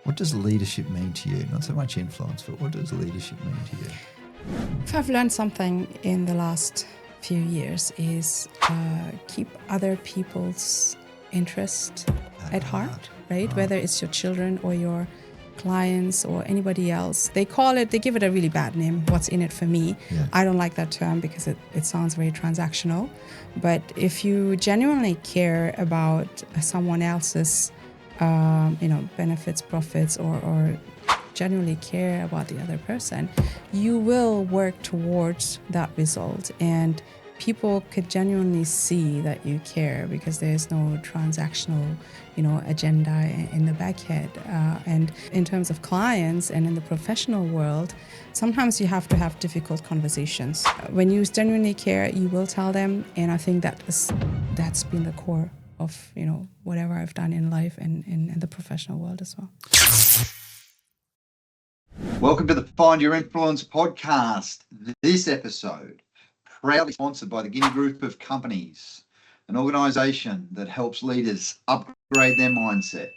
What does leadership mean to you? Not so much influence, but what does leadership mean to you? If I've learned something in the last few years is keep other people's interest at heart, right? Whether it's your children or your clients or anybody else. They give it a really bad name, what's in it for me. Yeah. I don't like that term because it sounds very transactional. But if you genuinely care about someone else's benefits, profits, or genuinely care about the other person, you will work towards that result. And people could genuinely see that you care because there's no transactional, agenda in the back head. And in terms of clients and in the professional world, sometimes you have to have difficult conversations. When you genuinely care, you will tell them. And I think that's been the core of, whatever I've done in life and in the professional world as well. Welcome to the Find Your Influence podcast. This episode, proudly sponsored by the Guinea Group of Companies, an organisation that helps leaders upgrade their mindset,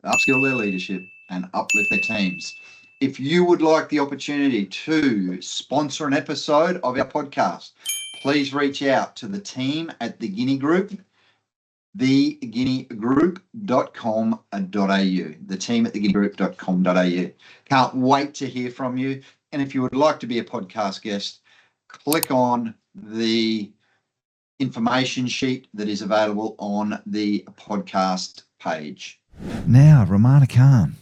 upskill their leadership, and uplift their teams. If you would like the opportunity to sponsor an episode of our podcast, please reach out to the team at the Guinea Group, theguineagroup.com.au, the team at theguineagroup.com.au. Can't wait to hear from you. And if you would like to be a podcast guest, click on the information sheet that is available on the podcast page. Now, Rumana Khan,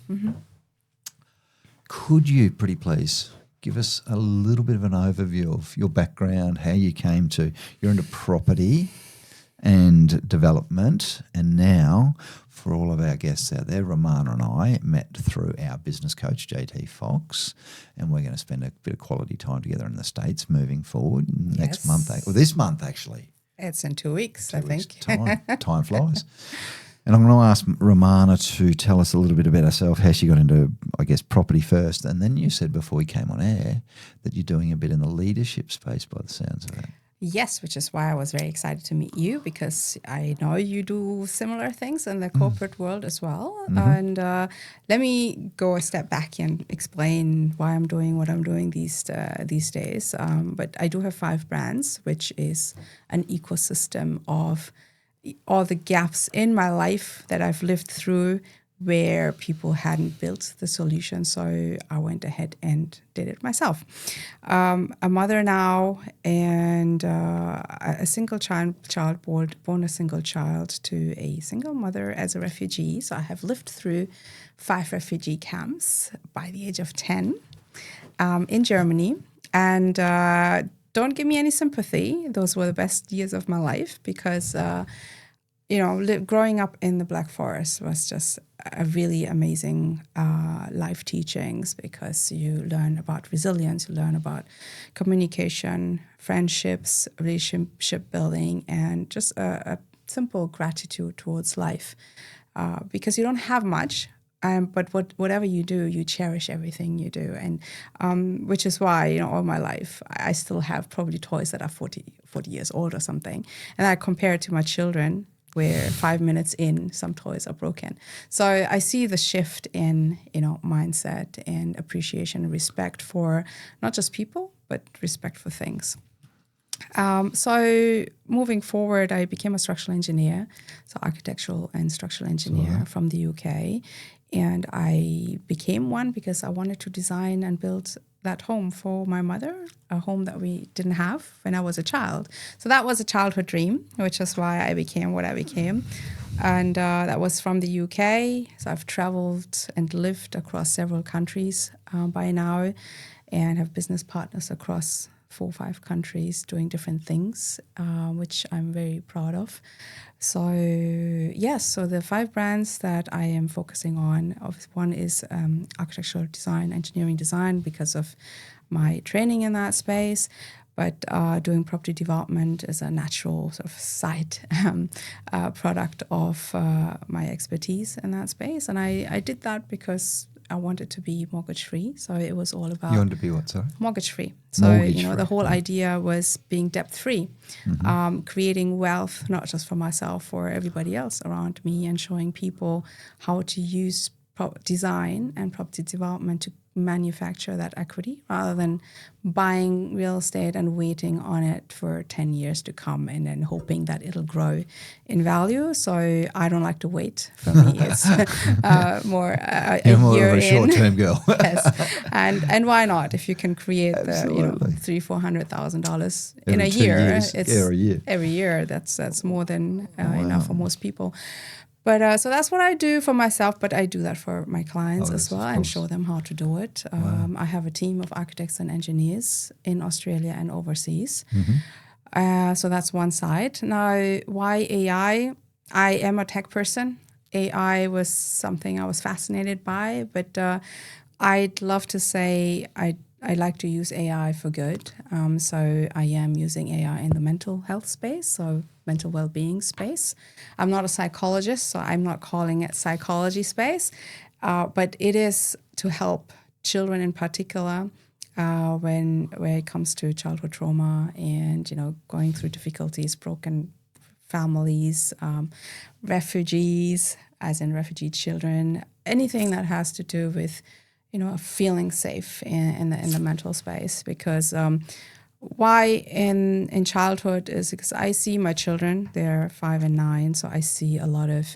could you, pretty please, give us a little bit of an overview of your background, how you came to, you're into property and development, and now for all of our guests out there, Rumana and I met through our business coach JT Fox, and we're going to spend a bit of quality time together in the States moving forward next month, or this month actually. It's in 2 weeks, I think. Time flies. And I'm going to ask Rumana to tell us a little bit about herself, how she got into, I guess, property first, and then you said before we came on air that you're doing a bit in the leadership space by the sounds of it. Yes, which is why I was very excited to meet you, because I know you do similar things in the corporate world as well. And let me go a step back and explain why I'm doing what I'm doing these days. But I do have 5 brands, which is an ecosystem of all the gaps in my life that I've lived through where people hadn't built the solution. So I went ahead and did it myself. A mother now, and a single child born a single child to a single mother as a refugee. So I have lived through 5 refugee camps by the age of 10 in Germany. And don't give me any sympathy. Those were the best years of my life because growing up in the Black Forest was just a really amazing life teachings, because you learn about resilience, you learn about communication, friendships, relationship building, and just a simple gratitude towards life. Because you don't have much, but whatever you do, you cherish everything you do. And which is why, all my life, I still have probably toys that are 40 years old or something. And I compare it to my children, where 5 minutes in, some toys are broken. So I see the shift in, mindset and appreciation and respect for not just people, but respect for things. So moving forward, I became a structural engineer, so architectural and structural engineer from the UK. And I became one because I wanted to design and build that home for my mother, a home that we didn't have when I was a child. So that was a childhood dream, which is why I became what I became. And that was from the UK. So I've traveled and lived across several countries by now, and have business partners across 4 or 5 countries doing different things, which I'm very proud of. So yes, so the 5 brands that I am focusing on, one is architectural design, engineering design, because of my training in that space. But doing property development is a natural sort of side product of my expertise in that space. And I did that because I wanted to be mortgage-free. So it was all about... You wanted to be what, sorry? Mortgage-free. So, the whole idea was being debt-free, creating wealth, not just for myself, for everybody else around me, and showing people how to use design and property development to manufacture that equity rather than buying real estate and waiting on it for 10 years to come and then hoping that it'll grow in value. So I don't like to wait. For me, it's more a more year of a short-term girl. Yes, and why not? If you can create Absolutely. the $300,000 in a Every 2 year, years. it's Yeah, a year. every year. That's more than enough for most people. But so that's what I do for myself, but I do that for my clients as well and show them how to do it. I have a team of architects and engineers in Australia and overseas. So that's one side. Now, why AI? I am a tech person. AI was something I was fascinated by, but I'd love to say I like to use AI for good. So I am using AI in the mental health space, so mental well-being space. I'm not a psychologist, so I'm not calling it psychology space, but it is to help children in particular when it comes to childhood trauma and going through difficulties, broken families, refugees, as in refugee children, anything that has to do with feeling safe in the mental space. Because why in childhood is because I see my children, they're 5 and 9, so I see a lot of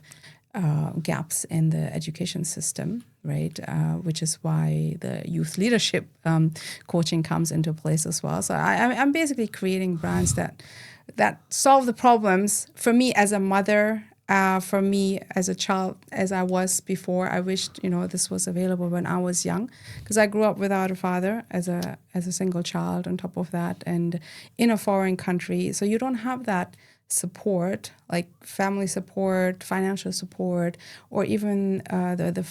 gaps in the education system, right? Which is why the youth leadership coaching comes into place as well. So I'm basically creating brands that solve the problems. For me as a mother, for me as a child, as I was before, I wished this was available when I was young, because I grew up without a father as a single child on top of that, and in a foreign country. So you don't have that support, like family support, financial support, or even the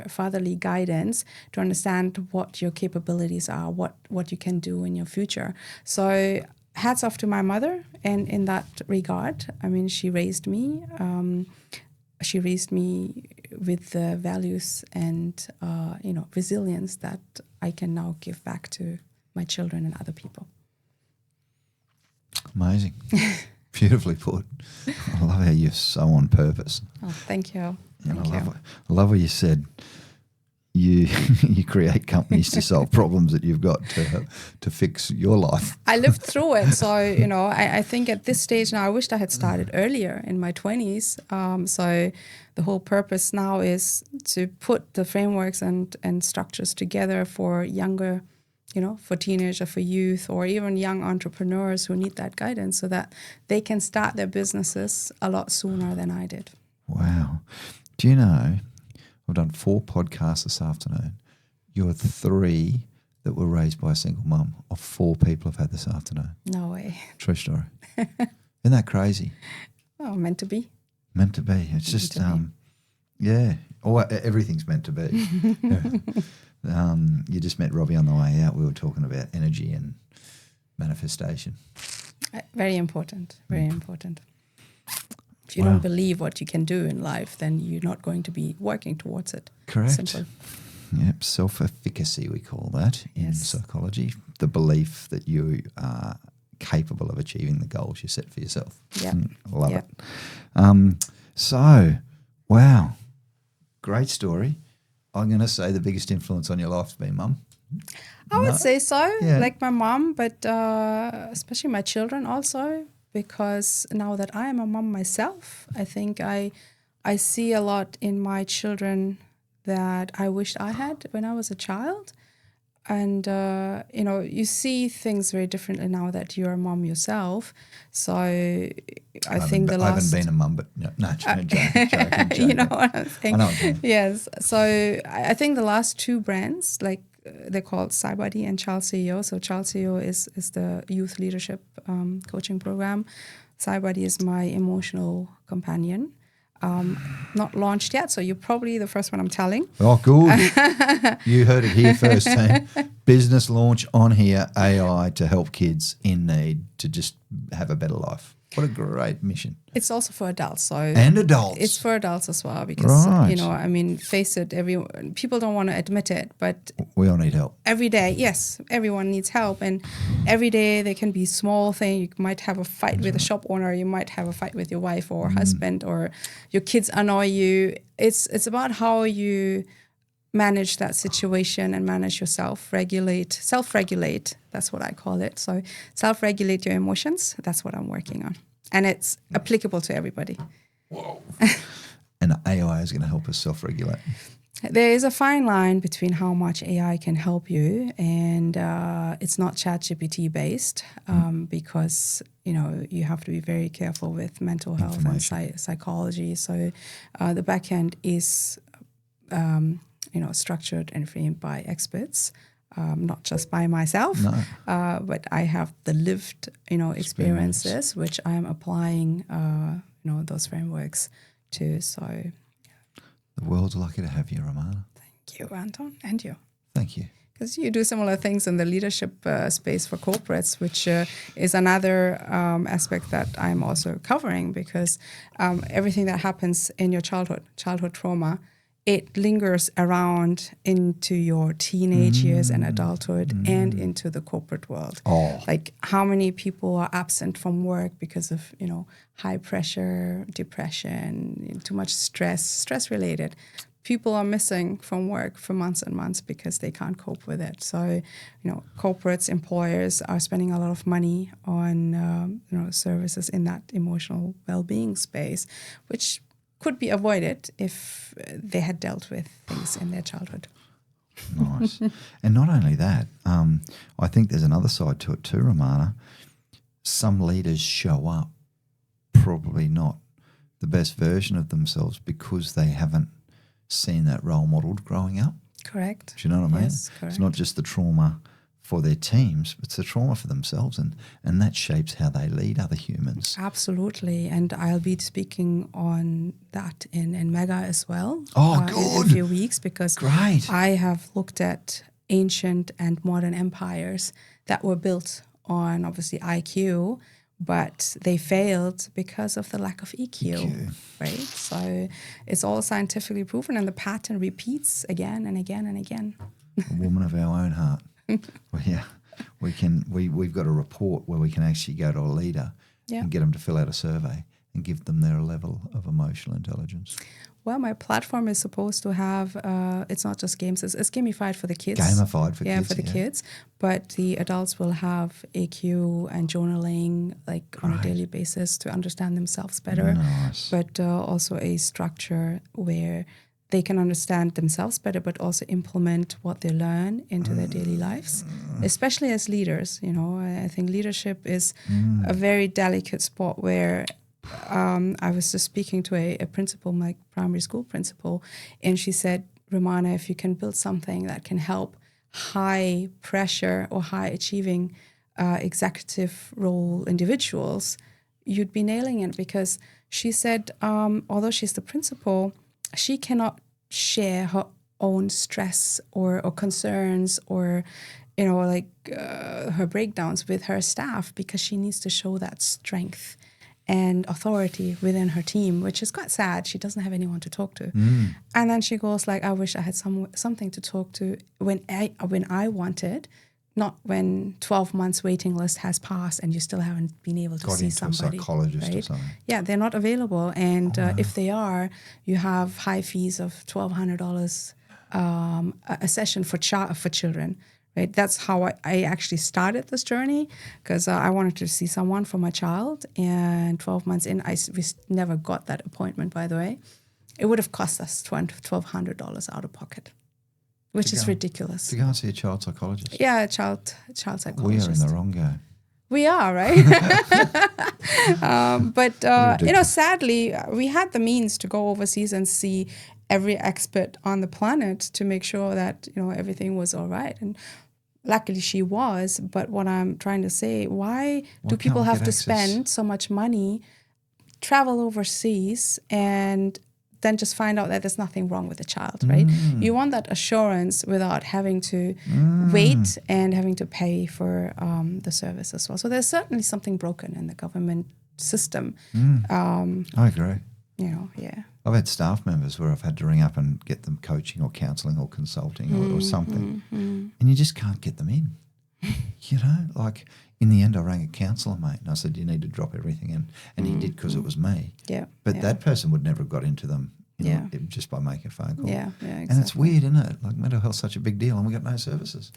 fatherly guidance to understand what your capabilities are, what you can do in your future. So hats off to my mother, and in that regard, I mean, she raised me. She raised me with the values and resilience that I can now give back to my children and other people. Amazing. Beautifully put. I love how you're so on purpose. Oh, thank you. I love what you said. You create companies to solve problems that you've got to fix your life. I lived through it. So, I think at this stage now, I wished I had started earlier in my 20s. So the whole purpose now is to put the frameworks and structures together for younger, for teenagers, for youth, or even young entrepreneurs who need that guidance so that they can start their businesses a lot sooner than I did. Wow. Do you know, I've done 4 podcasts this afternoon. You're 3 that were raised by a single mum of 4 people I've had this afternoon. No way. True story. Isn't that crazy? Oh, meant to be. Meant to be. It's just, yeah. Everything's meant to be. You just met Robbie on the way out. We were talking about energy and manifestation. Very important. Very important. If you don't believe what you can do in life, then you're not going to be working towards it. Correct. Simple. Yep, self-efficacy we call that in psychology. The belief that you are capable of achieving the goals you set for yourself. Yeah. Love it. So, wow, great story. I'm going to say the biggest influence on your life has been mum. I would say so, like my mom, but especially my children also, because now that I am a mom myself, I think I see a lot in my children that I wished I had when I was a child. And, you see things very differently now that you're a mom yourself. So I think I haven't been a mum, but no, joking. You know what I'm saying? I know what you mean. Yes. So I think the last 2 brands, like they're called SciBuddy and Child CEO. So Child CEO is the youth leadership coaching program. SciBuddy is my emotional companion. Not launched yet, so you're probably the first one I'm telling. Oh, good. You heard it here first, team. Business launch on here, AI to help kids in need to just have a better life. What a great mission. It's also for adults. So And adults. It's for adults as well because, Right. you know, I mean, face it, people don't want to admit it, but We all need help. every day, yes, everyone needs help. And every day there can be small thing. You might have a fight with a shop owner. You might have a fight with your wife or husband, or your kids annoy you. It's about how you manage that situation and manage yourself, self-regulate. That's what I call it. So self-regulate your emotions. That's what I'm working on. And it's applicable to everybody. Whoa. And AI is going to help us self-regulate. There is a fine line between how much AI can help you, and it's not ChatGPT based because, you know, you have to be very careful with mental health and psychology. So the back end is, you know, structured and framed by experts. Not just by myself, but I have the lived, you know, experiences which I am applying, you know, those frameworks to. So, the world's lucky to have you, Rumana. Thank you, Anton, and you. Thank you. Because you do similar things in the leadership space for corporates, which is another aspect that I'm also covering. Because everything that happens in your childhood trauma, it lingers around into your teenage years and adulthood and into the corporate world. Like how many people are absent from work because of, you know, high pressure, depression, too much stress related. People are missing from work for months and months because they can't cope with it. So, you know, corporates, employers are spending a lot of money on, you know, services in that emotional well-being space, which could be avoided if they had dealt with things in their childhood. Nice. And not only that, I think there's another side to it too, Rumana. Some leaders show up probably not the best version of themselves because they haven't seen that role modelled growing up. Correct. Do you know what I mean? Yes, correct. It's not just the trauma for their teams, it's the trauma for themselves, and that shapes how they lead other humans. Absolutely, and I'll be speaking on that in Mega as well. Good. In a few weeks, because Great. I have looked at ancient and modern empires that were built on obviously IQ, but they failed because of the lack of EQ. Right? So it's all scientifically proven, and the pattern repeats again and again and again. A woman of our own heart. Well, yeah, we've got a report where we can actually go to a leader and get them to fill out a survey and give them their level of emotional intelligence. Well, my platform is supposed to have, it's not just games, it's gamified for the kids. Gamified for kids. Yeah, for the kids. But the adults will have AQ and journaling on a daily basis to understand themselves better. Nice. But also a structure where they can understand themselves better, but also implement what they learn into their daily lives, especially as leaders. You know, I think leadership is a very delicate spot where I was just speaking to a principal, my primary school principal, and she said, Rumana, if you can build something that can help high pressure or high achieving executive role individuals, you'd be nailing it. Because she said, although she's the principal, she cannot share her own stress or concerns or, you know, her breakdowns with her staff, because she needs to show that strength and authority within her team, which is quite sad. She doesn't have anyone to talk to. And then she goes like, I wish I had something to talk to when I wanted, not when 12 months waiting list has passed and you still haven't been able to see somebody. A psychologist, right? or something. Yeah, they're not available. And if they are, you have high fees of $1,200 a session for children. Right, that's how I actually started this journey, because I wanted to see someone for my child. And 12 months in, we never got that appointment, by the way. It would have cost us $1,200 out of pocket, which is ridiculous. To go and see a child psychologist? Yeah, a child psychologist. We are in the wrong game. We are, right? But, you know, sadly, we had the means to go overseas and see every expert on the planet to make sure that, you know, everything was all right. And luckily she was. But what I'm trying to say, why do people have to spend so much money, travel overseas, and then just find out that there's nothing wrong with the child, right? You want that assurance without having to wait and having to pay for the service as well. So there's certainly something broken in the government system. I agree. You know, yeah. I've had staff members where I've had to ring up and get them coaching or counselling or consulting or something, and you just can't get them in. You know, like in the end I rang a counsellor, mate, and I said, you need to drop everything in. And he did because it was me. Yeah. But that person would never have got into them, you know, Yeah. just by making a phone call. Yeah, exactly. And it's weird, isn't it? Like mental health's such a big deal and we've got no services.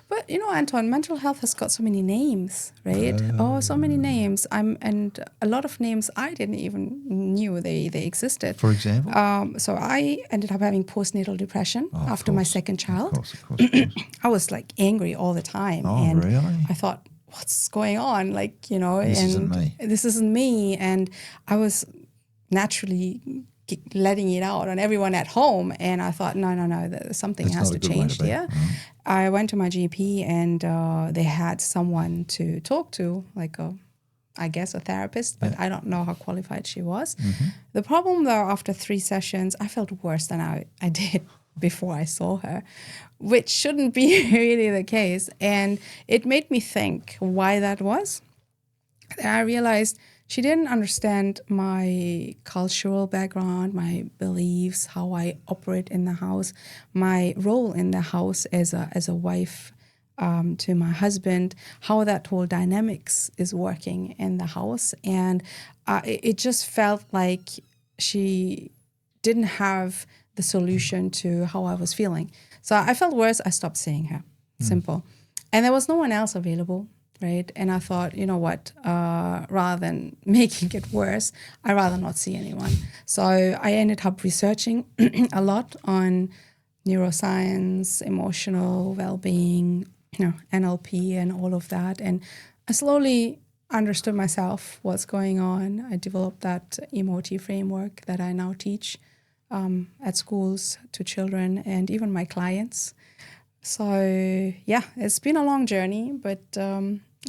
But you know, Anton, mental health has got so many names, right? So many names. And a lot of names I didn't even knew they existed. For example? So I ended up having postnatal depression after my second child. Of course. I was like angry all the time. Oh, and really? I thought, what's going on? Like, you know, This isn't me. This isn't me. And I was naturally letting it out on everyone at home. And I thought, no, something That's has not to a good way change to be. here. Right. I went to my GP and they had someone to talk to, like I guess a therapist, but I don't know how qualified she was. The problem though, after 3 sessions, I felt worse than I did before I saw her, which shouldn't be really the case. And it made me think why that was. And I realized she didn't understand my cultural background, my beliefs, how I operate in the house, my role in the house as a wife to my husband, how that whole dynamics is working in the house. And it just felt like she didn't have the solution to how I was feeling. So I felt worse. I stopped seeing her. Simple. And there was no one else available. Right. And I thought, you know what, rather than making it worse, I'd rather not see anyone. So I ended up researching a lot on neuroscience, emotional well-being, you know, NLP and all of that. And I slowly understood myself, what's going on. I developed that emoji framework that I now teach at schools to children and even my clients. So yeah, it's been a long journey, but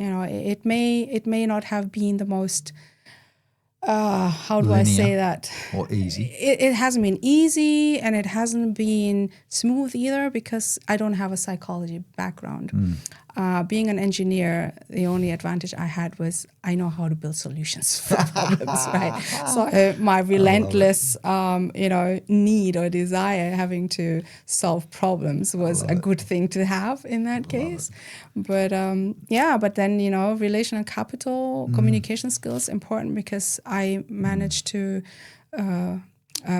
you know, it may not have been the most how do Linear I say that? Or easy. It hasn't been easy and it hasn't been smooth either because I don't have a psychology background. Being an engineer, the only advantage I had was I know how to build solutions for problems, right? So my relentless, you know, need or desire having to solve problems was a good thing to have in that case. But yeah, but then, you know, relational capital, communication skills important because I managed to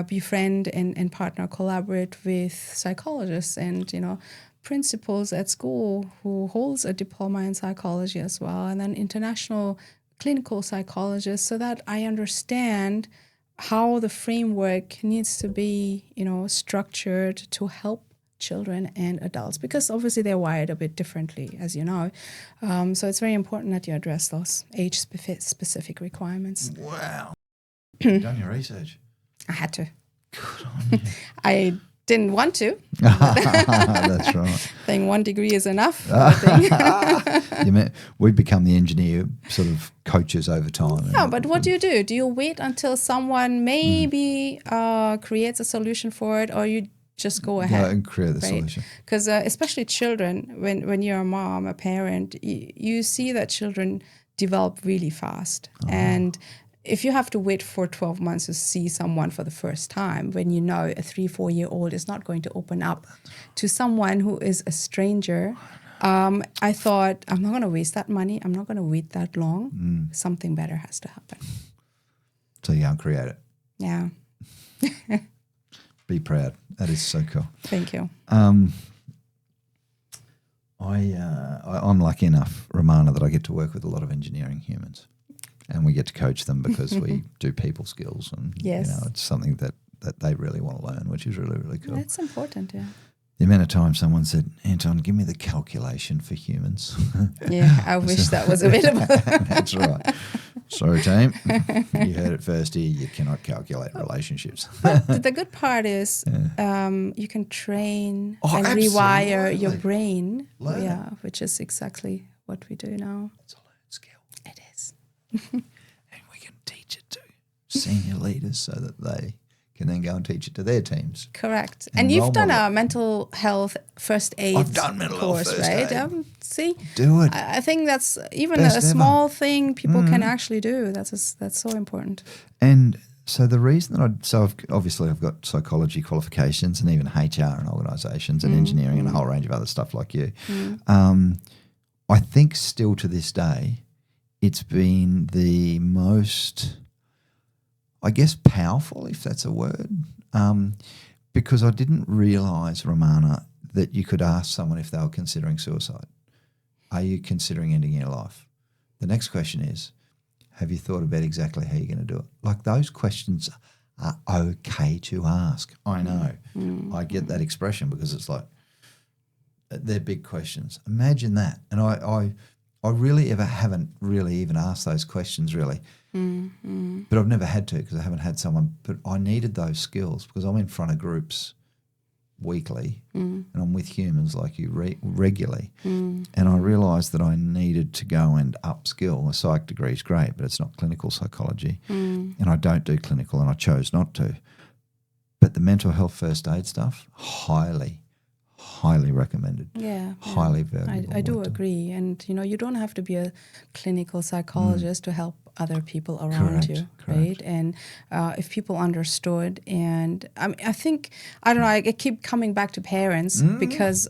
befriend and partner, collaborate with psychologists and, you know, principals at school who holds a diploma in psychology as well, and then international clinical psychologists, so that I understand how the framework needs to be, you know, structured to help children and adults, because obviously they're wired a bit differently, as you know. So it's very important that you address those age-specific requirements. Wow. You've done your research. I had to. Good on you. I didn't want to. That's right. I think 1 degree is enough. I think. We've become the engineer sort of coaches over time. Yeah, but what do? Do you wait until someone maybe creates a solution for it, or you just go ahead and create the solution? Because especially children, when you're a mom, a parent, you see that children develop really fast. And if you have to wait for 12 months to see someone for the first time, when you know a 3-4-year-old is not going to open up to someone who is a stranger, I thought, I'm not going to waste that money. I'm not going to wait that long. Something better has to happen. So you can't create it. Yeah. Be proud. That is so cool. Thank you. I'm lucky enough, Rumana, that I get to work with a lot of engineering humans. And we get to coach them because we do people skills, and Yes. you know, it's something that they really want to learn, which is really, really cool. That's important, yeah. The amount of time someone said, Anton, give me the calculation for humans. Yeah, I wish that was available. That's right. Sorry, team. You heard it first here. You cannot calculate relationships. But the good part is you can train and rewire your brain. Learn it. Yeah, which is exactly what we do now. It's a learned skill. It is. And we can teach it to senior leaders so that they can then go and teach it to their teams. Correct. And And you've role done model. a mental health first aid I've done mental health course, first right? aid. See, Do it. I think that's even Best a ever. small thing people can actually do. That's so important. And so the reason that I've got psychology qualifications and even HR and organisations and engineering and a whole range of other stuff like you. I think still to this day, it's been the most, I guess, powerful, if that's a word, because I didn't realise, Rumana, that you could ask someone if they were considering suicide. Are you considering ending your life? The next question is, have you thought about exactly how you're going to do it? Like, those questions are okay to ask. I know. I get that expression because it's like, they're big questions. Imagine that. And I really haven't really even asked those questions really. But I've never had to because I haven't had someone. But I needed those skills because I'm in front of groups weekly and I'm with humans like you regularly. And I realised that I needed to go and upskill. A psych degree is great, but it's not clinical psychology. And I don't do clinical and I chose not to. But the mental health first aid stuff, highly recommended. Yeah. Highly valuable. I do work done. agree. And, you don't have to be a clinical psychologist to help other people around you, right? And if people understood, and I think, I don't know, I keep coming back to parents because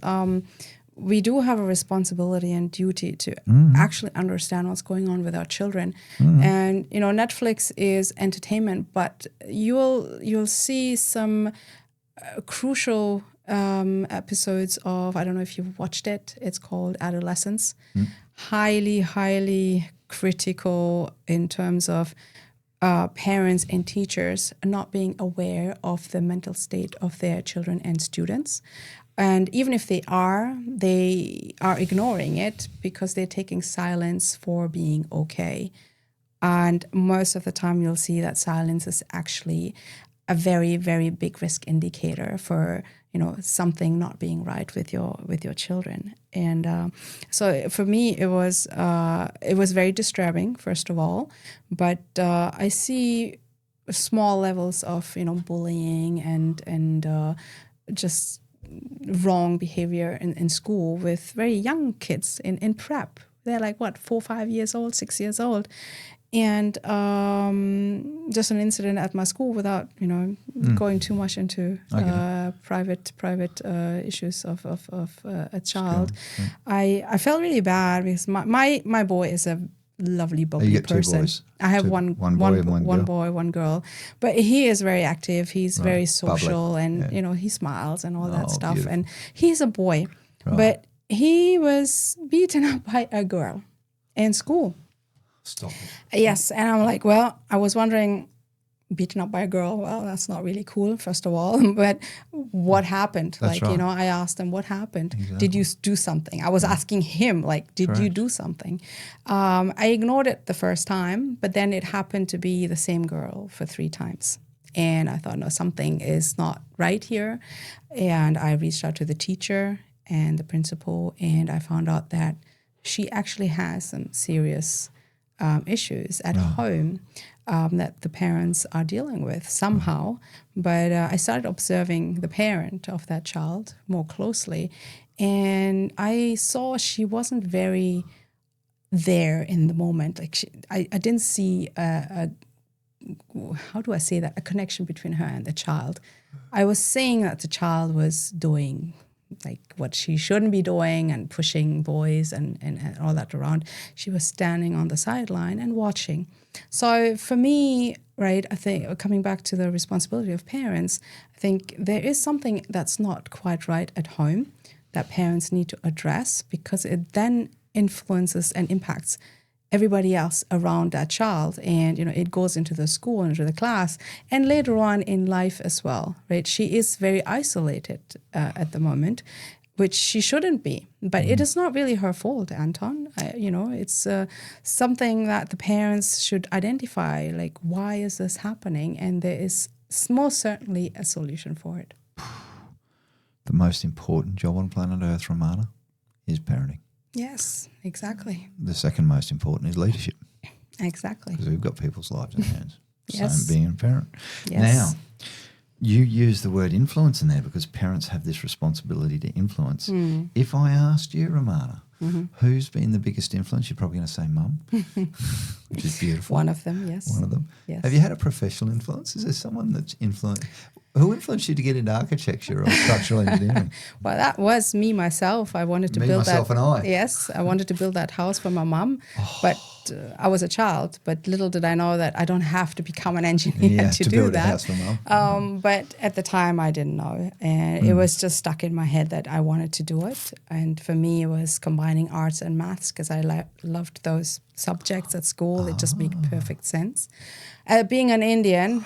we do have a responsibility and duty to actually understand what's going on with our children. And, Netflix is entertainment, but you'll see some crucial episodes of, I don't know if you've watched it, it's called Adolescence. Highly critical in terms of parents and teachers not being aware of the mental state of their children and students. And even if they are ignoring it because they're taking silence for being okay. And most of the time you'll see that silence is actually a very, very big risk indicator for, something not being right with your children. And so for me, it was very disturbing, first of all. But I see small levels of, bullying and just wrong behavior in school with very young kids in prep. They're like, 4, 5 years old, 6 years old. And just an incident at my school without, going too much into private issues of a child. I felt really bad because my boy is a lovely, bubbly you got person. 2 boys? I have one boy, one girl. But he is very active. He's very social, bubbly. and he smiles and all that stuff. Beautiful. And he's a boy, but he was beaten up by a girl in school. Stop it. Yes, and I'm like, well, I was wondering, beaten up by a girl, well, that's not really cool, first of all, but what happened? That's like, right. I asked him, what happened? Exactly. Did you do something? I was asking him, like, did you do something? I ignored it the first time, but then it happened to be the same girl for 3 times. And I thought, no, something is not right here. And I reached out to the teacher and the principal, and I found out that she actually has some serious issues at home that the parents are dealing with somehow. But I started observing the parent of that child more closely, and I saw she wasn't very there in the moment. Like I didn't see how do I say that, a connection between her and the child. I was seeing that the child was doing like what she shouldn't be doing and pushing boys and all that around. She was standing on the sideline and watching. So for me, right, I think coming back to the responsibility of parents, I think there is something that's not quite right at home that parents need to address, because it then influences and impacts everybody else around that child, and it goes into the school, into the class, and later on in life as well, right? She is very isolated at the moment, which she shouldn't be, but it is not really her fault, Anton. It's something that the parents should identify, like, why is this happening? And there is most certainly a solution for it. The most important job on planet Earth, Rumana, is parenting. Yes, exactly. The second most important is leadership, Exactly. because we've got people's lives in our hands. Yes. Same being a parent. Yes. Now, You use the word influence in there because parents have this responsibility to influence. If I asked you, Rumana, who's been the biggest influence, you're probably going to say mum, which is beautiful. One of them, yes. One of them. Yes. Have you had a professional influence? Is there someone that's influenced? Who influenced you to get into architecture or structural engineering? Well, that was me myself. I wanted to Me, build myself, that. and I. Yes, I wanted to build that house for my mum, but I was a child. But little did I know that I don't have to become an engineer to do build that. a house for mum. But at the time, I didn't know, and it was just stuck in my head that I wanted to do it. And for me, it was combining arts and maths because I loved those subjects at school. It just made perfect sense. Being an Indian.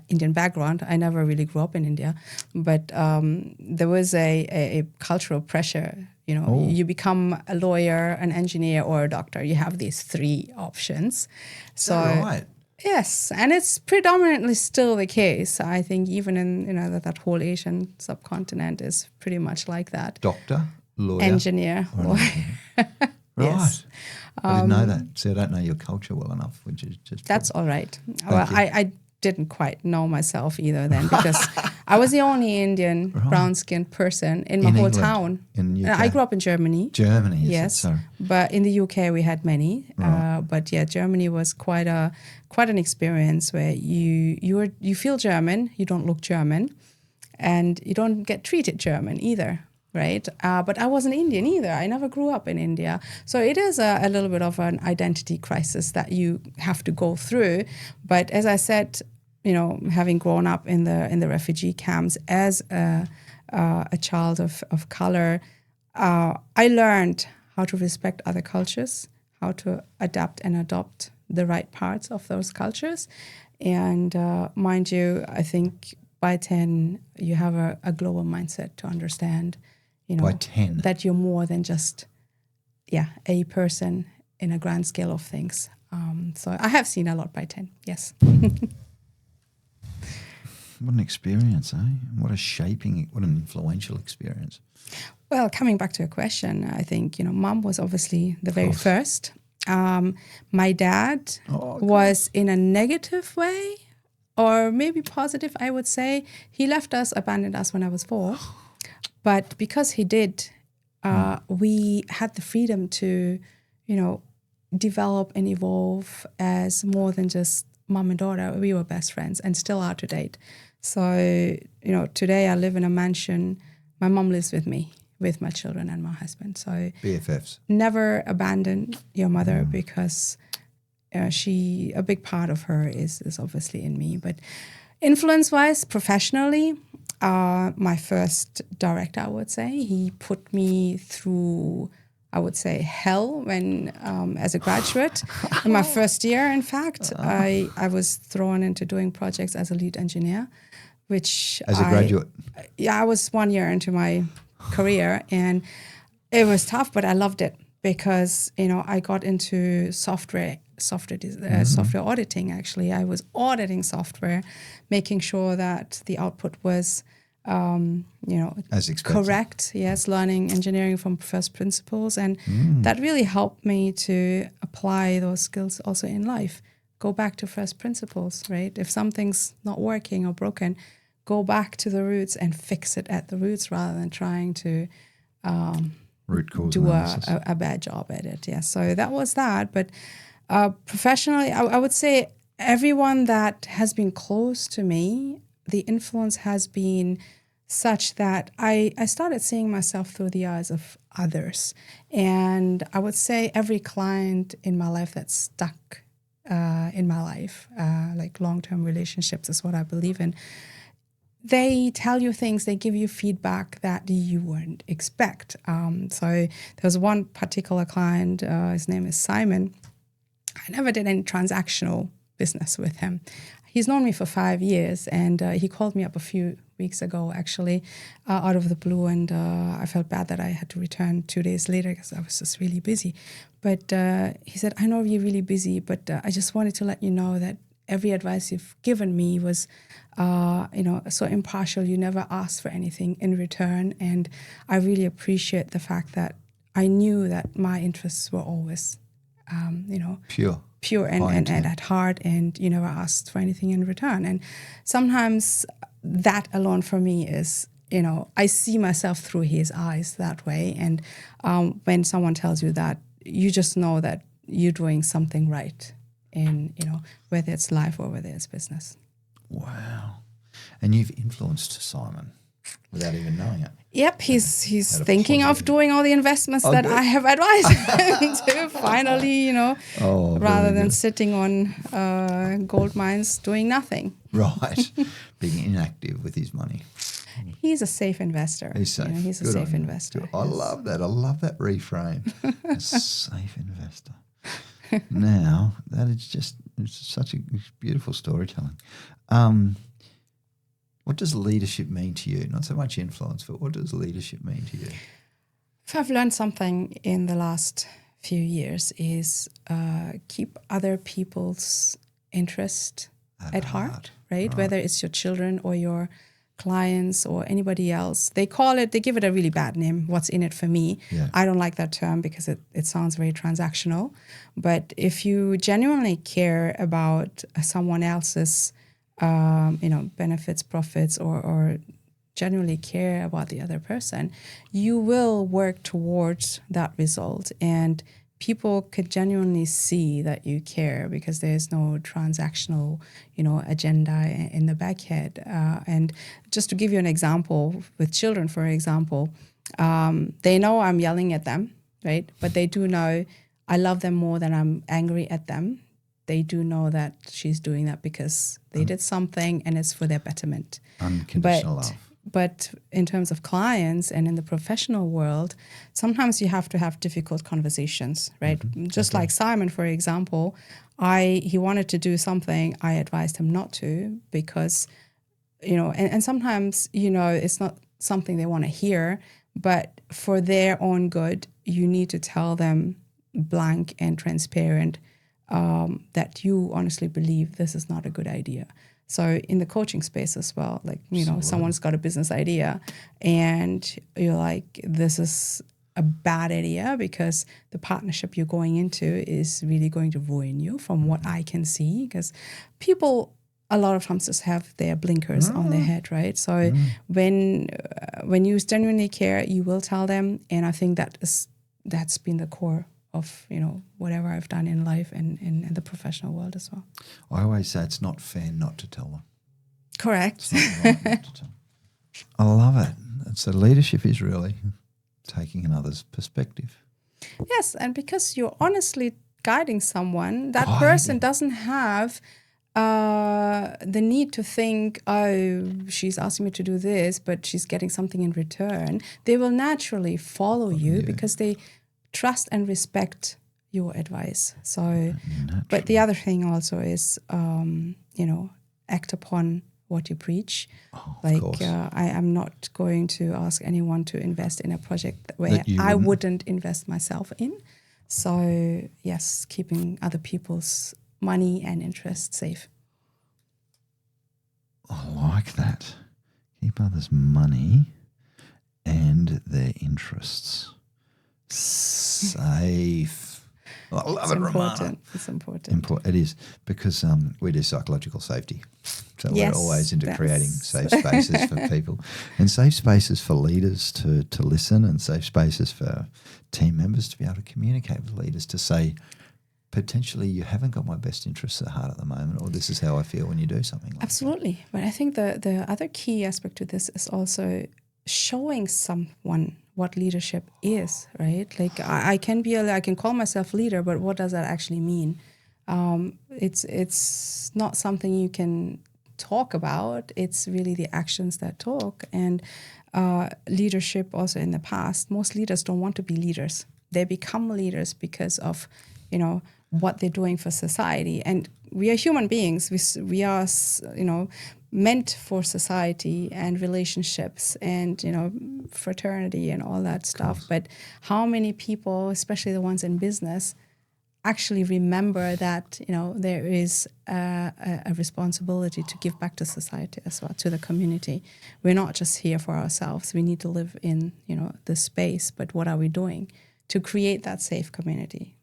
Indian background. I never really grew up in India, but there was a cultural pressure. You know, you become a lawyer, an engineer, or a doctor. You have these three options. So Right. yes, and it's predominantly still the case. I think even in that whole Asian subcontinent is pretty much like that. Doctor, lawyer, Engineer, lawyer. Right. Yes. I didn't know that. See, I don't know your culture well enough, which is just... That's all right. Well, I didn't quite know myself either then because I was the only Indian brown-skinned person in my whole England, town. in UK. I grew up in Germany. Germany, is Yes, it? Sorry. but in the UK we had many. But yeah, Germany was quite an experience where you feel German, you don't look German, and you don't get treated German either. Right, but I wasn't Indian either. I never grew up in India, so it is a little bit of an identity crisis that you have to go through. But as I said, having grown up in the refugee camps as a child of color, I learned how to respect other cultures, how to adapt and adopt the right parts of those cultures, and mind you, I think by 10 you have a global mindset to understand. By 10? That you're more than just, a person in a grand scale of things. So I have seen a lot by 10, yes. What an experience, eh? What an influential experience. Well, coming back to your question, I think, mom was obviously the very first. My dad was in a negative way, or maybe positive, I would say. He left us, abandoned us when I was 4. But because he did, we had the freedom to, develop and evolve as more than just mom and daughter. We were best friends and still are to date. So, today I live in a mansion. My mom lives with me, with my children and my husband. So BFFs. Never abandon your mother because a big part of her is obviously in me. But influence-wise, professionally, my first director, I would say, he put me through, I would say, hell when, as a graduate, in my first year, in fact, I was thrown into doing projects as a lead engineer, which as a graduate. Yeah, I was 1 year into my career, and it was tough, but I loved it because I got into software auditing. Actually, I was auditing software, making sure that the output was as expected. Correct. Yes, learning engineering from first principles, and that really helped me to apply those skills also in life. Go back to first principles, right? If something's not working or broken, go back to the roots and fix it at the roots rather than trying to root cause do analysis. a bad job at it. Yeah, so that was that. But professionally, I would say everyone that has been close to me, the influence has been such that I started seeing myself through the eyes of others. And I would say every client in my life that's stuck in my life, like long-term relationships is what I believe in, they tell you things, they give you feedback that you wouldn't expect. So there was one particular client, his name is Simon. I never did any transactional business with him. He's known me for 5 years, and he called me up a few weeks ago, actually, out of the blue, and I felt bad that I had to return 2 days later because I was just really busy. But he said, I know you're really busy, but I just wanted to let you know that every advice you've given me was, so impartial. You never asked for anything in return, and I really appreciate the fact that I knew that my interests were always pure and at heart, and you never asked for anything in return. And sometimes that alone for me is, I see myself through his eyes that way. And when someone tells you that, you just know that you're doing something right in, whether it's life or whether it's business. Wow. And you've influenced Simon without even knowing it. Yep, he's thinking of doing all the investments that I have advised him to finally, rather than sitting on gold mines doing nothing. Right. Being inactive with his money. He's a safe investor. He's safe. He's a safe investor. I love that. I love that reframe. A safe investor. Now, that is just such a beautiful storytelling. What does leadership mean to you? Not so much influence, but what does leadership mean to you? If I've learned something in the last few years is keep other people's interest at heart, right? Whether it's your children or your clients or anybody else. They give it a really bad name, what's in it for me. Yeah. I don't like that term because it sounds very transactional. But if you genuinely care about someone else's benefits, profits, or genuinely care about the other person, you will work towards that result. And people could genuinely see that you care because there's no transactional, agenda in the back head. And just to give you an example, with children, for example, they know I'm yelling at them, right? But they do know I love them more than I'm angry at them. They do know that she's doing that because they did something and it's for their betterment. Unconditional love. But in terms of clients and in the professional world, sometimes you have to have difficult conversations, right? Mm-hmm. Just like Simon, for example, he wanted to do something, I advised him not to because, and sometimes, it's not something they want to hear, but for their own good, you need to tell them blank and transparent that you honestly believe this is not a good idea. So in the coaching space as well, like, someone's got a business idea and you're like, this is a bad idea because the partnership you're going into is really going to ruin you from what I can see. Because people a lot of times just have their blinkers on their head, right? So when you genuinely care, you will tell them. And I think that's been the core of whatever I've done in life and in the professional world as well. I always say it's not fair not to tell them. Correct. It's not right not to tell them. I love it. So leadership is really taking another's perspective. Yes, and because you're honestly guiding someone, that person doesn't have the need to think, oh, she's asking me to do this, but she's getting something in return. They will naturally follow you because they trust and respect your advice. So, but the other thing also is, act upon what you preach. I am not going to ask anyone to invest in a project where I wouldn't invest myself in. So, yes, keeping other people's money and interests safe. I like that. Keep others' money and their interests safe. I love it, Rumana. It's important. It is, because we do psychological safety. So we're always into creating safe spaces for people and safe spaces for leaders to listen, and safe spaces for team members to be able to communicate with leaders to say, potentially you haven't got my best interests at heart at the moment, or this is how I feel when you do something like Absolutely. that. But I think the other key aspect to this is also showing someone what leadership is, right? Like I can call myself leader, but what does that actually mean? It's not something you can talk about. It's really the actions that talk. And leadership also in the past, most leaders don't want to be leaders. They become leaders because of, what they're doing for society. And we are human beings. We are, meant for society and relationships and, fraternity and all that stuff. But how many people, especially the ones in business, actually remember that, there is a responsibility to give back to society as well, to the community. We're not just here for ourselves. We need to live in, the space. But what are we doing to create that safe community?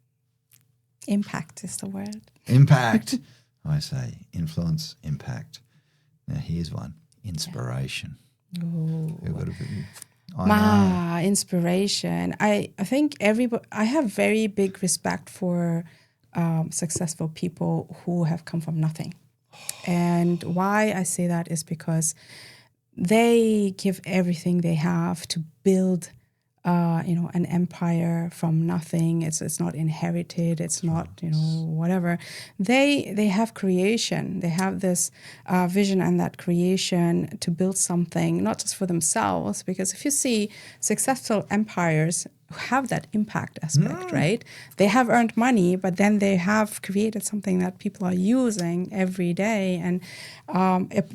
Impact is the word. Impact. I say influence, impact. Now here's one. Inspiration. Oh. You've got to be, I know. Inspiration. I think I have very big respect for successful people who have come from nothing. And why I say that is because they give everything they have to build an empire from nothing. It's not inherited. It's not, whatever. They have creation. They have this vision and that creation to build something, not just for themselves. Because if you see successful empires have that impact aspect, right? They have earned money, but then they have created something that people are using every day, and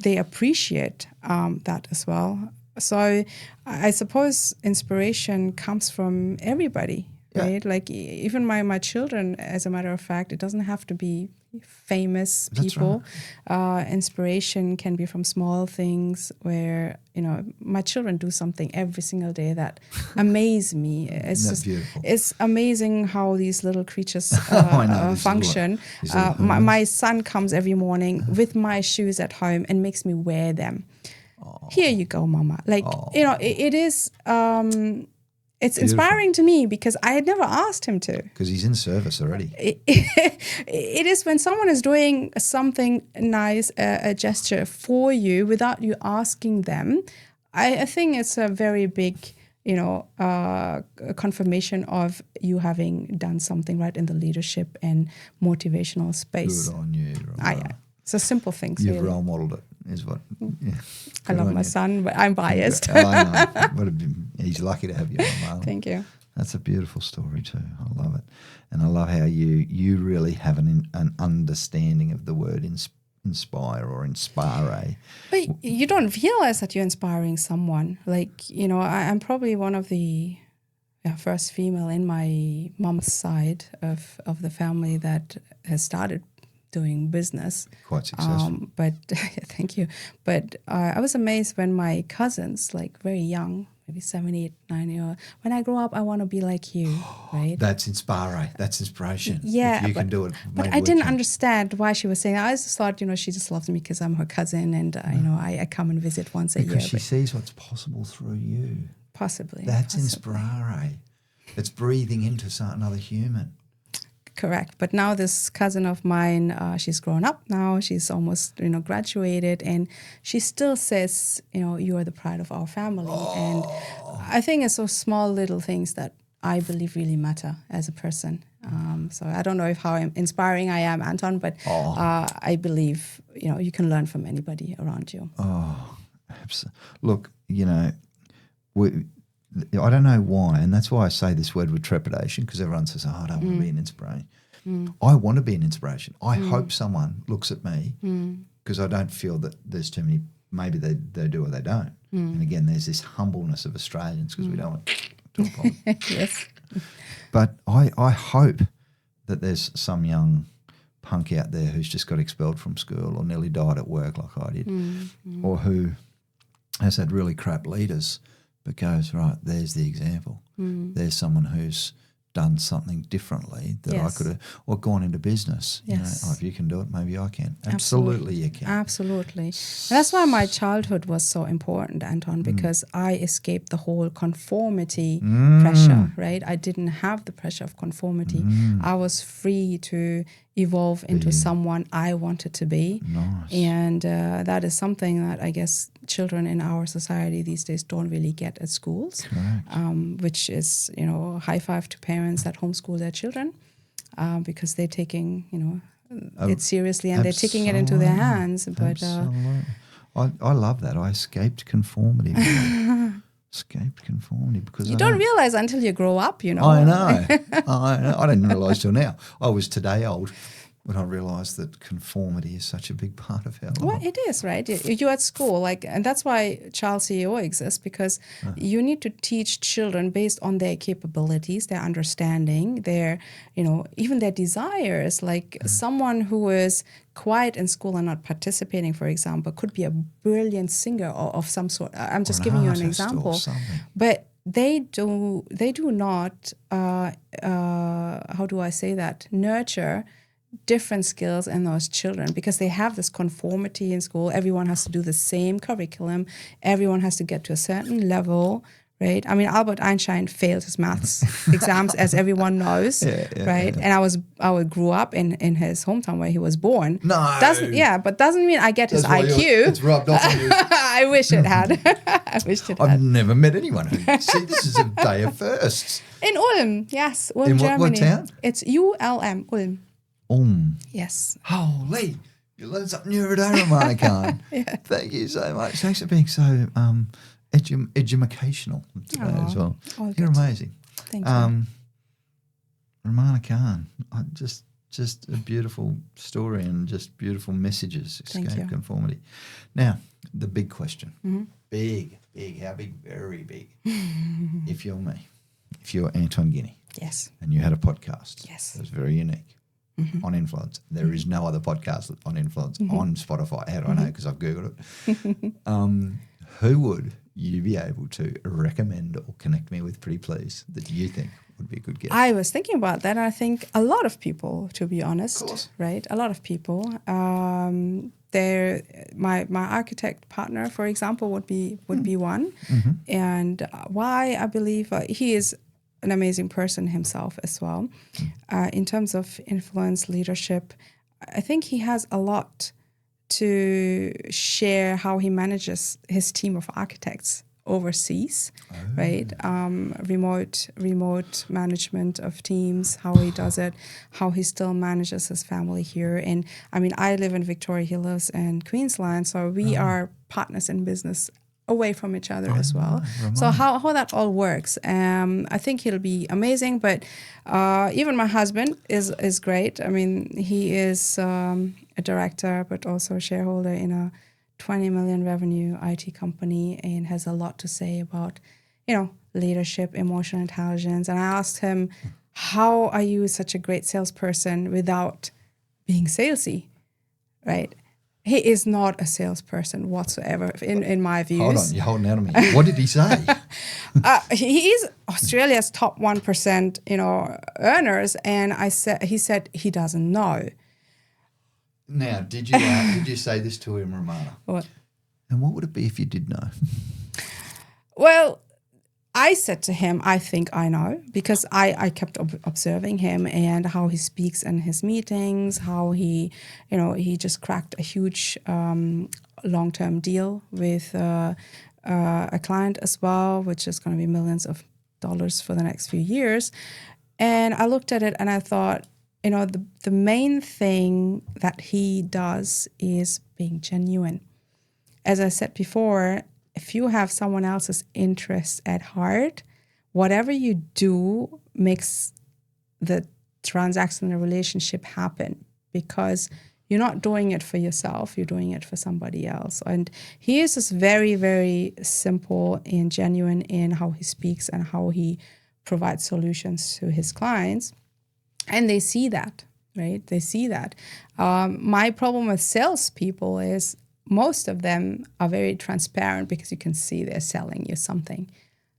they appreciate that as well. So I suppose inspiration comes from everybody, right? Like even my children, as a matter of fact, it doesn't have to be famous people. Right. Inspiration can be from small things where, my children do something every single day that amaze me. It's just beautiful? It's amazing how these little creatures function. My son comes every morning with my shoes at home and makes me wear them. Here you go, Mama. It is, it's inspiring to me because I had never asked him to. Because he's in service already. It is when someone is doing something nice, a gesture for you without you asking them. I think it's a very big, confirmation of you having done something right in the leadership and motivational space. Good on you, Rumana. It's a simple thing. You've role modelled it, is what. Yeah. I love my son, but I'm biased. I know. He's lucky to have you, Rumana. Thank you. That's a beautiful story too. I love it. And I love how you really have an understanding of the word inspire or inspire. But you don't realize that you're inspiring someone. I'm probably one of the first female in my mom's side of the family that has started doing business. Quite successful. But thank you. But I was amazed when my cousins, very young, maybe 7, 8, 9 years, when I grow up, I want to be like you, right? That's inspire. That's inspiration. Yeah. If you can do it. But I didn't understand why she was saying that. I just thought, she just loves me because I'm her cousin and, I come and visit once a year. Because she sees what's possible through you. Possibly. That's inspire. It's breathing into another human. Correct. But now this cousin of mine, she's grown up now. She's almost, graduated. And she still says, you are the pride of our family. Oh. And I think it's those small little things that I believe really matter as a person. So I don't know how inspiring I am, Anton, but I believe, you can learn from anybody around you. Oh, absolutely. Look, I don't know why, and that's why I say this word with trepidation, because everyone says, I don't want to be an inspiration. I want to be an inspiration. I hope someone looks at me because I don't feel that there's too many, maybe they do or they don't. And again, there's this humbleness of Australians because we don't want to apologize. Yes. But I hope that there's some young punk out there who's just got expelled from school or nearly died at work like I did, or who has had really crap leaders, but goes, right, there's the example. There's someone who's done something differently that I could have, or gone into business. Yes. If you can do it, maybe I can. Absolutely you can. Absolutely. And that's why my childhood was so important, Anton, because I escaped the whole conformity pressure, right? I didn't have the pressure of conformity. I was free to evolve into someone I wanted to be. Nice. And that is something that I guess children in our society these days don't really get at schools, which is, high five to parents that homeschool their children because they're taking, it seriously and they're taking it into their hands. But I love that. I escaped conformity. Because you don't realize until you grow up, I know. I didn't realise till now. I was today old when I realised that conformity is such a big part of our life. Well, it is, right? You're at school, and that's why Child CEO exists, because you need to teach children based on their capabilities, their understanding, their, even their desires. Someone who is quiet in school and not participating, for example, could be a brilliant singer of some sort. I'm just giving you an example. But they do not how do I say that, nurture different skills in those children, because they have this conformity in school. Everyone has to do the same curriculum. Everyone has to get to a certain level, right? I mean, Albert Einstein failed his maths exams, as everyone knows, right? And I grew up in his hometown where he was born. No. But doesn't mean I get his IQ. It's rubbed off on you. I wish it had. I wish it had. I've never met anyone who, see, this is a day of firsts. In Ulm, yes. Ulm, In what Germany. town? It's ULM, Ulm. Yes. Holy, you learn something new every day, Rumana Khan. Thank you so much. Thanks for being so educational today as well. You're amazing. Thank you. Rumana Khan, just a beautiful story and just beautiful messages. Escape conformity. Now, the big question. Big, how big? Very big. If you're me, if you're Anton Guinea. Yes. And you had a podcast. Yes. It was very unique. On influence. There is no other podcast on influence on Spotify. How do I know? Because I've Googled it. Who would you be able to recommend or connect me with, pretty please, that you think would be a good guest? I was thinking about that. I think a lot of people, to be honest, Of course. right? A lot of people. My architect partner, for example, would be one. And why I believe he is an amazing person himself as well. In terms of influence, leadership, I think he has a lot to share how he manages his team of architects overseas, right? Remote management of teams, how he does it, how he still manages his family here. And I mean, I live in Victoria, he lives in Queensland, so we are partners in business away from each other as well. So how that all works, I think he'll be amazing. But even my husband is great. I mean, he is a director, but also a shareholder in a 20 million revenue IT company, and has a lot to say about, leadership, emotional intelligence. And I asked him, how are you such a great salesperson without being salesy, right? He is not a salesperson whatsoever, in my views. Hold on, you're holding out on me. What did he say? He is Australia's top 1%, earners, and he said he doesn't know. Now, did you say this to him, Rumana? What? And what would it be if you did know? Well, I said to him, I think I know, because I kept observing him and how he speaks in his meetings, how he just cracked a huge long-term deal with a client as well, which is going to be millions of dollars for the next few years. And I looked at it and I thought, the main thing that he does is being genuine. As I said before, if you have someone else's interest at heart, whatever you do makes the transaction, the relationship happen, because you're not doing it for yourself, you're doing it for somebody else. And he is just very, very simple and genuine in how he speaks and how he provides solutions to his clients. And they see that, right? They see that. My problem with salespeople is most of them are very transparent, because you can see they're selling you something.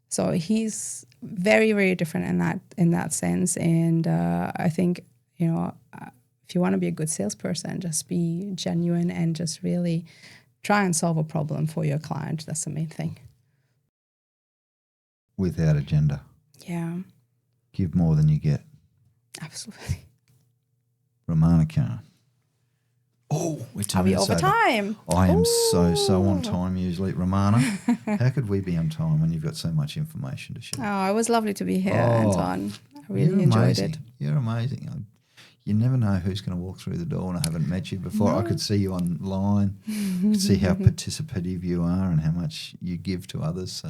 So he's very, very different in that sense. And I think, if you want to be a good salesperson, just be genuine and just really try and solve a problem for your client. That's the main thing. Without agenda. Yeah. Give more than you get. Absolutely. Rumana Khan. Oh, we're 2 minutes over time? I am so on time usually. Rumana, how could we be on time when you've got so much information to share? Oh, it was lovely to be here, Anton. I really enjoyed it. You're amazing. You never know who's going to walk through the door, and I haven't met you before. No. I could see you online, could see how participative you are and how much you give to others. So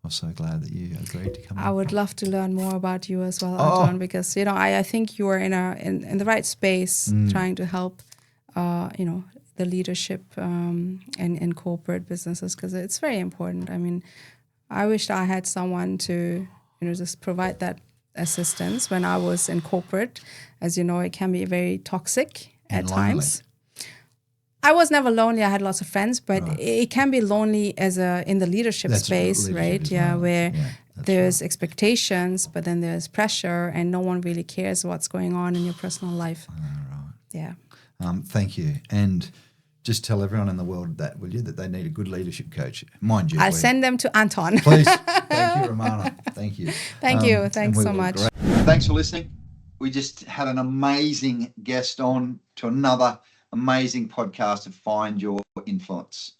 I'm so glad that you agreed to come. I would love to learn more about you as well, Anton, because I think you are in the right space, trying to help the leadership in corporate businesses, because it's very important. I mean, I wished I had someone to just provide that assistance when I was in corporate. As you know, it can be very toxic at times. I was never lonely. I had lots of friends, but it can be lonely in the leadership space, right? Yeah, where there's expectations, but then there's pressure, and no one really cares what's going on in your personal life. Right. Yeah. Thank you. And just tell everyone in the world that, will you, that they need a good leadership coach. Mind you, I'll send them to Anton. please. Thank you, Rumana. Thank you. Thank you. and Thanks we so will much. Thanks for listening. We just had an amazing guest on to another amazing podcast of Find Your Influence.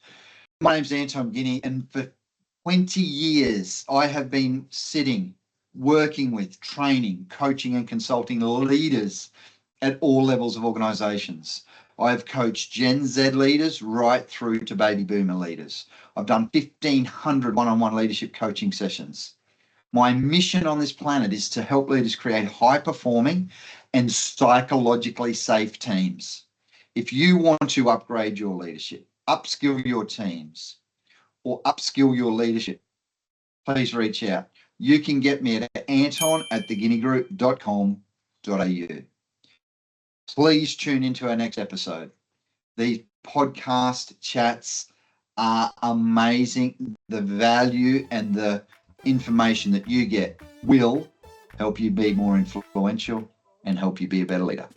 My name's Anton, Guinea, and for 20 years I have been sitting, working with, training, coaching and consulting leaders at all levels of organisations. I have coached Gen Z leaders right through to baby boomer leaders. I've done 1,500 one-on-one leadership coaching sessions. My mission on this planet is to help leaders create high-performing and psychologically safe teams. If you want to upgrade your leadership, upskill your teams, or upskill your leadership, please reach out. You can get me at anton@theguineagroup.com.au. Please tune into our next episode. These podcast chats are amazing. The value and the information that you get will help you be more influential and help you be a better leader.